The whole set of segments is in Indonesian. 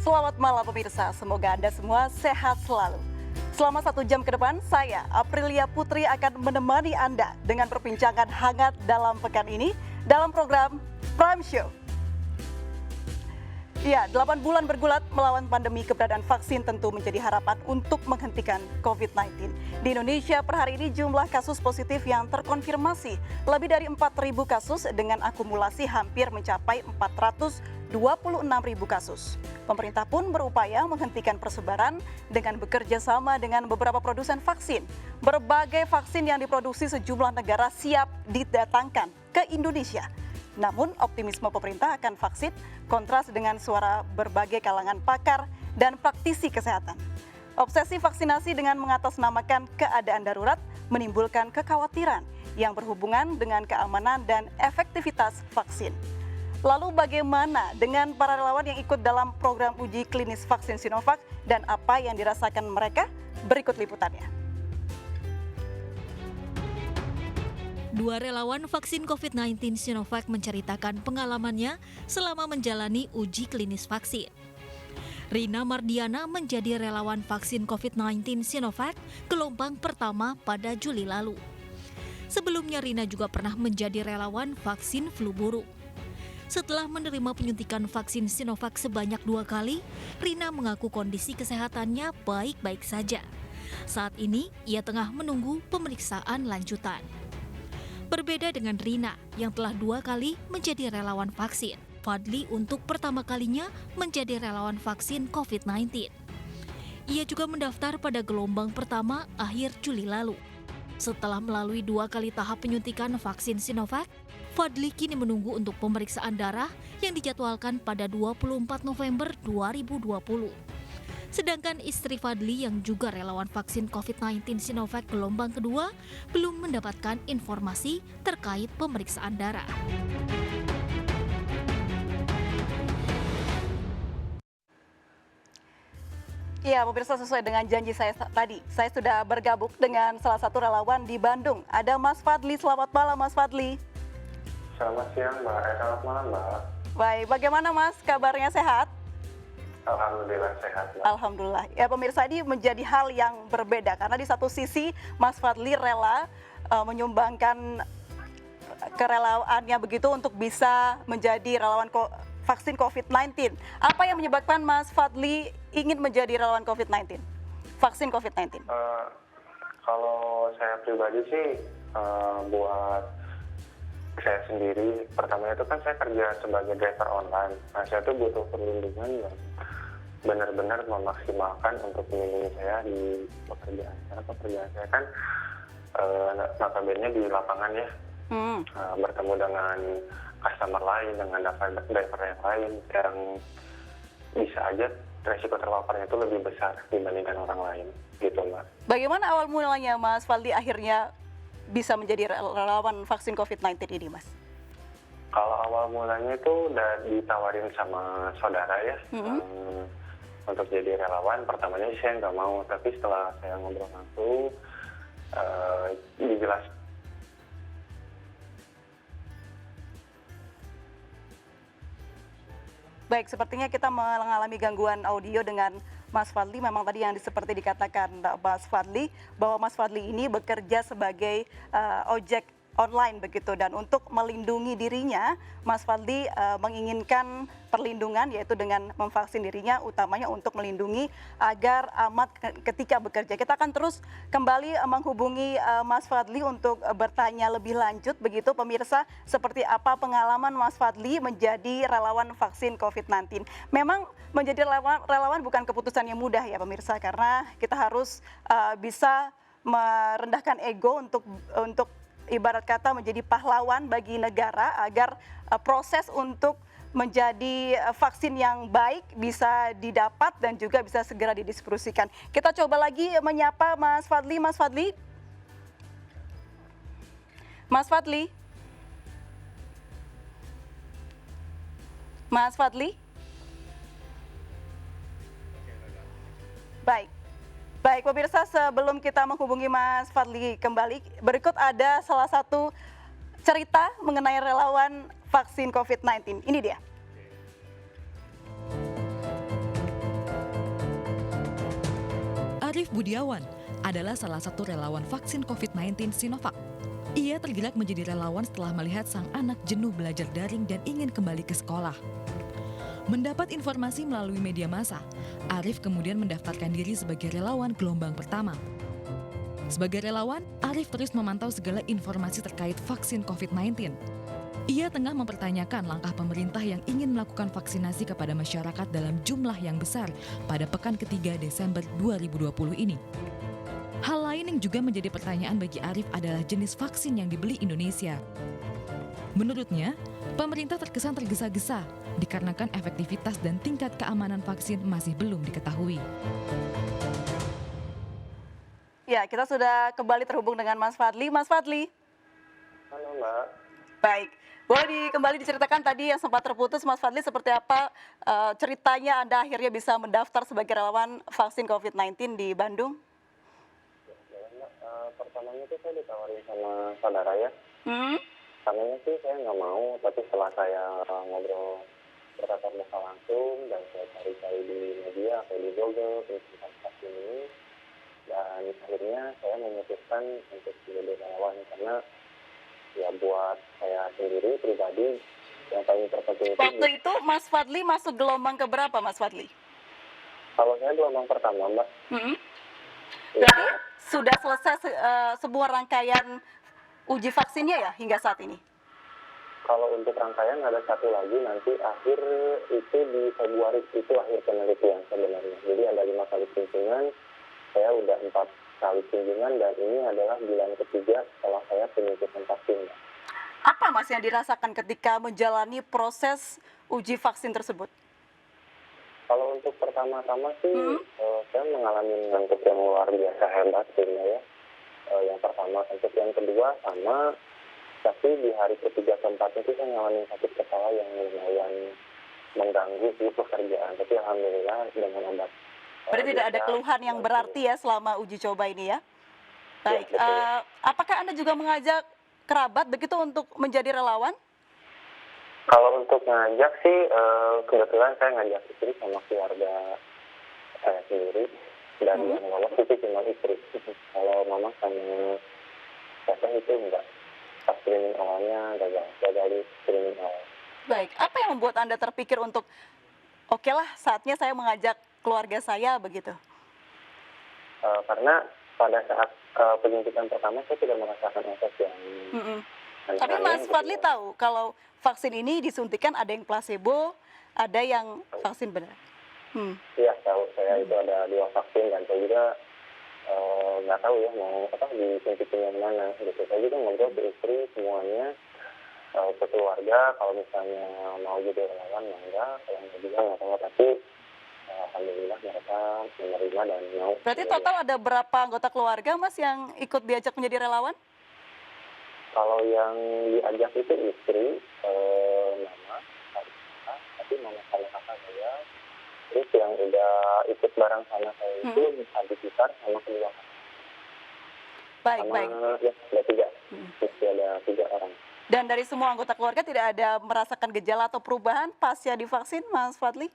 Selamat malam pemirsa, semoga Anda semua sehat selalu. Selama 1 jam ke depan, saya, Aprilia Putri, akan menemani Anda dengan perbincangan hangat dalam pekan ini dalam program Prime Show. Ya, 8 bulan bergulat melawan pandemi, keberadaan vaksin tentu menjadi harapan untuk menghentikan COVID-19. Di Indonesia per hari ini jumlah kasus positif yang terkonfirmasi lebih dari 4.000 kasus dengan akumulasi hampir mencapai 426.000 kasus. Pemerintah pun berupaya menghentikan persebaran dengan bekerja sama dengan beberapa produsen vaksin. Berbagai vaksin yang diproduksi sejumlah negara siap didatangkan ke Indonesia. Namun optimisme pemerintah akan vaksin kontras dengan suara berbagai kalangan pakar dan praktisi kesehatan. Obsesi vaksinasi dengan mengatasnamakan keadaan darurat menimbulkan kekhawatiran yang berhubungan dengan keamanan dan efektivitas vaksin. Lalu bagaimana dengan para relawan yang ikut dalam program uji klinis vaksin Sinovac dan apa yang dirasakan mereka? Berikut liputannya. Dua relawan vaksin COVID-19 Sinovac menceritakan pengalamannya selama menjalani uji klinis vaksin. Rina Mardiana menjadi relawan vaksin COVID-19 Sinovac gelombang pertama pada Juli lalu. Sebelumnya Rina juga pernah menjadi relawan vaksin flu burung. Setelah menerima penyuntikan vaksin Sinovac sebanyak 2 kali, Rina mengaku kondisi kesehatannya baik-baik saja. Saat ini ia tengah menunggu pemeriksaan lanjutan. Berbeda dengan Rina yang telah 2 kali menjadi relawan vaksin, Fadli untuk pertama kalinya menjadi relawan vaksin COVID-19. Ia juga mendaftar pada gelombang pertama akhir Juli lalu. Setelah melalui 2 kali tahap penyuntikan vaksin Sinovac, Fadli kini menunggu untuk pemeriksaan darah yang dijadwalkan pada 24 November 2020. Sedangkan istri Fadli yang juga relawan vaksin COVID-19 Sinovac gelombang kedua belum mendapatkan informasi terkait pemeriksaan darah. Ya, pemirsa, sesuai dengan janji saya tadi, saya sudah bergabung dengan salah satu relawan di Bandung. Ada Mas Fadli. Selamat malam, Mas Fadli. Selamat siang, Mbak. Selamat malam, Mbak. Baik, bagaimana Mas? Kabarnya sehat? Alhamdulillah sehat, Mbak. Alhamdulillah. Ya pemirsa, ini menjadi hal yang berbeda karena di satu sisi Mas Fadli rela menyumbangkan kerelaannya begitu untuk bisa menjadi relawan vaksin COVID-19. Apa yang menyebabkan Mas Fadli ingin menjadi relawan COVID-19? Vaksin COVID-19? Kalau saya pribadi sih buat saya sendiri, pertamanya itu kan saya kerja sebagai driver online. Nah, saya tuh butuh perlindungan yang benar-benar memaksimalkan untuk melindungi saya di pekerjaan. Karena pekerjaan saya kan notabene di lapangan ya, bertemu dengan customer lain, dengan driver yang lain, yang bisa aja resiko terpaparnya itu lebih besar dibandingkan orang lain, gitu Mbak. Bagaimana awal mulanya Mas Fadli akhirnya bisa menjadi relawan vaksin COVID-19 ini, Mas? Kalau awal mulanya itu udah ditawarin sama saudara ya, untuk jadi relawan. Pertamanya saya nggak mau, tapi setelah saya ngobrol langsung, dijelas. Baik, sepertinya kita mengalami gangguan audio dengan Mas Fadli. Memang tadi yang seperti dikatakan Mas Fadli, bahwa Mas Fadli ini bekerja sebagai ojek online begitu, dan untuk melindungi dirinya Mas Fadli menginginkan perlindungan, yaitu dengan memvaksin dirinya, utamanya untuk melindungi agar aman ketika bekerja. Kita akan terus kembali menghubungi Mas Fadli untuk bertanya lebih lanjut begitu pemirsa, seperti apa pengalaman Mas Fadli menjadi relawan vaksin COVID-19. Memang menjadi relawan bukan keputusan yang mudah ya pemirsa, karena kita harus bisa merendahkan ego untuk ibarat kata menjadi pahlawan bagi negara agar proses untuk menjadi vaksin yang baik bisa didapat dan juga bisa segera didistribusikan. Kita coba lagi menyapa Mas Fadli. Mas Fadli? Mas Fadli? Mas Fadli? Baik. Baik pemirsa, sebelum kita menghubungi Mas Fadli kembali, berikut ada salah satu cerita mengenai relawan vaksin COVID-19. Ini dia. Arif Budiawan adalah salah satu relawan vaksin COVID-19 Sinovac. Ia tergerak menjadi relawan setelah melihat sang anak jenuh belajar daring dan ingin kembali ke sekolah. Mendapat informasi melalui media massa, Arif kemudian mendaftarkan diri sebagai relawan gelombang pertama. Sebagai relawan, Arif terus memantau segala informasi terkait vaksin COVID-19. Ia tengah mempertanyakan langkah pemerintah yang ingin melakukan vaksinasi kepada masyarakat dalam jumlah yang besar pada pekan ketiga Desember 2020 ini. Hal lain yang juga menjadi pertanyaan bagi Arif adalah jenis vaksin yang dibeli Indonesia. Menurutnya, pemerintah terkesan tergesa-gesa dikarenakan efektivitas dan tingkat keamanan vaksin masih belum diketahui. Ya, kita sudah kembali terhubung dengan Mas Fadli. Mas Fadli. Halo Mbak. Baik. Boleh kembali diceritakan tadi yang sempat terputus, Mas Fadli, seperti apa ceritanya Anda akhirnya bisa mendaftar sebagai relawan vaksin COVID-19 di Bandung? Pertamanya tuh saya ditawarin sama saudara ya. Hmm? Sih saya nggak mau, tapi setelah saya ngobrol bertatap muka langsung dan saya cari-cari di media atau di Google tentang vaksin ini, dan akhirnya saya memutuskan untuk menjadi relawan karena ya buat saya sendiri pribadi yang paling terpenting itu Waktu itu Mas Fadli masuk gelombang keberapa, Mas Fadli? kalau saya gelombang pertama Mbak. Hmm? Ya, Berarti sudah selesai sebuah rangkaian uji vaksinnya ya hingga saat ini? kalau untuk rangkaian ada satu lagi nanti akhir itu di Februari itu akhir penelitian sebenarnya. Jadi ada 5 kali kunjungan, saya udah 4 kali kunjungan dan ini adalah bulan ketiga setelah saya penyuntikan vaksin. Apa Mas yang dirasakan ketika menjalani proses uji vaksin tersebut? Kalau untuk pertama-tama sih saya mengalami ngantuk yang luar biasa hebat sebenarnya. Yang pertama, untuk yang kedua sama, tapi di hari ketiga keempat itu saya mengalami sakit kepala yang lumayan mengganggu di pekerjaan. Tapi alhamdulillah dengan obat. Berarti tidak ada keluhan yang berarti ya selama uji coba ini ya? Baik, apakah Anda juga mengajak kerabat begitu untuk menjadi relawan? Kalau untuk ngajak sih, kebetulan saya ngajak istri sama keluarga saya sendiri. Dan yang lolos itu cuma istri. Kalau mama sama saya itu enggak. Pas screening awalnya gagal di screening awal. Baik, apa yang membuat Anda terpikir untuk oke lah saatnya saya mengajak keluarga saya begitu? Karena pada saat penyuntikan pertama saya tidak merasakan efek yang Tapi Mas Fadli tahu kalau vaksin ini disuntikan ada yang placebo, ada yang vaksin benar. Iya tahu, saya itu ada 2 vaksin dan saya juga nggak tahu ya mau disuntikin yang mana gitu. Saya juga ngobrol ke istri semuanya, ke keluarga kalau misalnya mau jadi relawan enggak, kalau enggak juga nggak tahu, tapi alhamdulillah mereka menerima dan mau. Berarti total ada berapa anggota keluarga Mas yang ikut diajak menjadi relawan? Kalau yang diajak itu istri, mama, tapi mama sama kakak saya. Terus yang udah ikut bareng sama saya itu adik besar sama kedua kakak. Baik. Ya, ada 3. Masih ada 3 orang. Dan dari semua anggota keluarga tidak ada merasakan gejala atau perubahan pasca divaksin, Mas Fadli?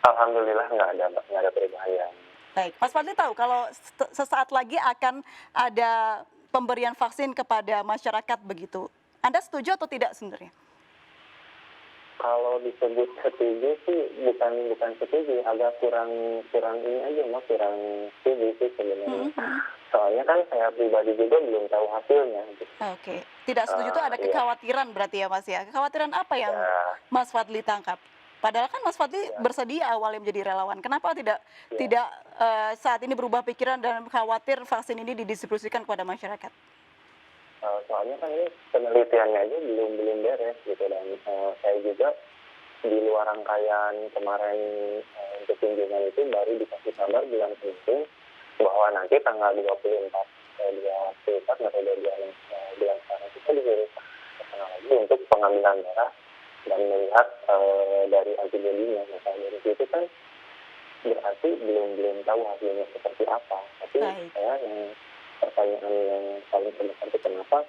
Alhamdulillah nggak ada perubahan yang. Baik, Mas Fadli tahu kalau sesaat lagi akan ada pemberian vaksin kepada masyarakat begitu. Anda setuju atau tidak sebenarnya? Kalau disebut setuju sih bukan setuju, agak kurang ini aja Mas, kurang setuju sih sebenarnya. Soalnya kan saya pribadi juga belum tahu hasilnya. Gitu. Oke, tidak setuju itu ada kekhawatiran berarti ya Mas ya. Kekhawatiran apa yang Mas Fadli tangkap? Padahal kan Mas Fadli bersedia awalnya menjadi relawan. Kenapa tidak saat ini berubah pikiran dan khawatir vaksin ini didistribusikan kepada masyarakat? Soalnya kan ini penelitiannya aja belum beres gitu, dan saya juga di luar rangkaian kemarin untuk kunjungan itu baru dikasih kabar bulan penting bahwa nanti tanggal 24 atau 22 bulan sekarang kita disuruh lagi untuk pengambilan darah dan melihat dari antibodinya. Nah dari situ kan berarti belum tahu hasilnya seperti apa. Tapi saya yang pertanyaan yang paling terbesar itu kenapa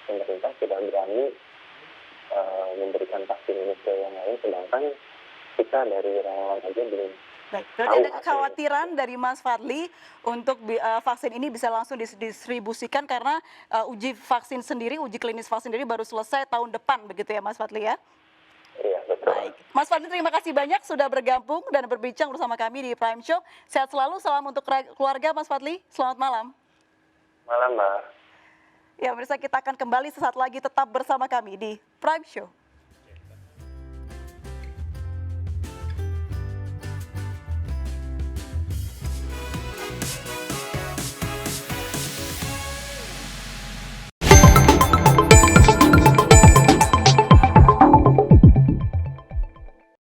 pemerintah tidak berani memberikan vaksin ini ke yang lain, sedangkan kita dari relawan aja belum Baik, berarti ada kekhawatiran dari Mas Fadli untuk vaksin ini bisa langsung didistribusikan karena uji vaksin sendiri, uji klinis vaksin sendiri baru selesai tahun depan begitu ya Mas Fadli ya? Iya, betul. Baik, Mas Fadli terima kasih banyak sudah bergabung dan berbincang bersama kami di Prime Show. Sehat selalu, salam untuk keluarga Mas Fadli, selamat malam. Malam, Mbak. Ya, pemirsa kita akan kembali sesaat lagi tetap bersama kami di Prime Show.